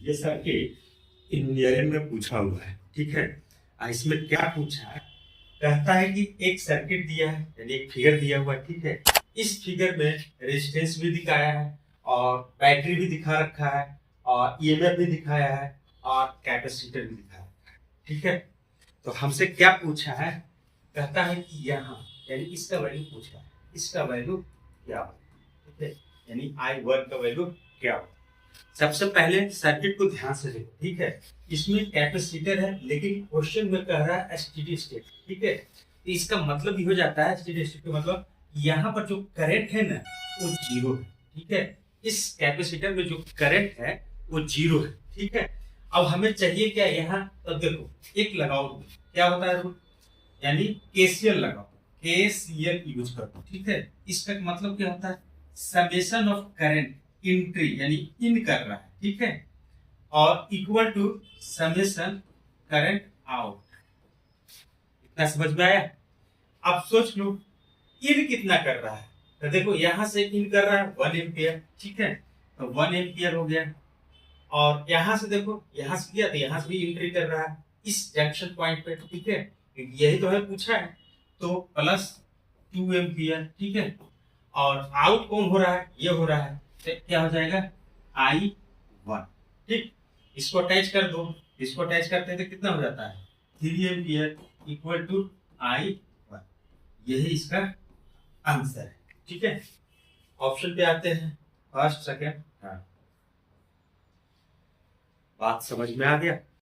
ये circuit engineering में पूछा हुआ है, ठीक है। इसमें क्या पूछा है, कहता है कि एक सर्किट दिया है, यानी एक फिगर दिया हुआ है, ठीक है। इस फिगर में रेजिस्टेंस भी दिखाया है और बैटरी भी दिखा रखा है और ईएमएफ भी दिखाया है और कैपेसिटर भी दिखाया है, ठीक है। तो हमसे क्या पूछा है, कहता है कि यहाँ यानी इसका वैल्यू पूछा है, इसका वैल्यू क्या हो, ठीक है, यानी I1 का वैल्यू क्या हो। सबसे पहले सर्किट को ध्यान से देखो, ठीक है। इसमें कैपेसिटर है लेकिन क्वेश्चन में कह रहा है स्टेडी स्टेट, ठीक है। तो इसका मतलब ये हो जाता है स्टेडी स्टेट का मतलब यहाँ पर जो करंट है ना वो जीरो है, ठीक है। इस कैपेसिटर में जो करंट है वो जीरो है, ठीक है। अब हमें चाहिए क्या यहाँ, तो देखो एक लगाओ, क्या होता है रूल, यानी केसीएल लगाओ, केसीएल यूज करो, ठीक है। इसका मतलब क्या होता है, समेशन ऑफ करंट इंट्री यानी इन कर रहा है, ठीक है, और equal to summation current out. इतना समझ में आया। अब सोच लो इन कितना कर रहा है, तो देखो यहां से इन कर रहा है 1 एम्पियर, ठीक है, तो 1 एम्पियर हो गया। और यहां से देखो, यहां से किया तो यहां से भी एंट्री कर रहा है इस जंक्शन पॉइंट पे, ठीक है, यही तो है पूछा है। तो प्लस 2 एम्पियर, ठीक है, और आउट कौन हो रहा है, ये हो रहा है, तो क्या हो जाएगा I1, ठीक। इसको अटैच कर दो, इसको अटैच करते हैं तो कितना हो जाता है 3 एम्पियर इक्वल टू I1। यही इसका आंसर है, ठीक है। ऑप्शन पे आते हैं, फर्स्ट सेकंड थर्ड। बात समझ में आ गया।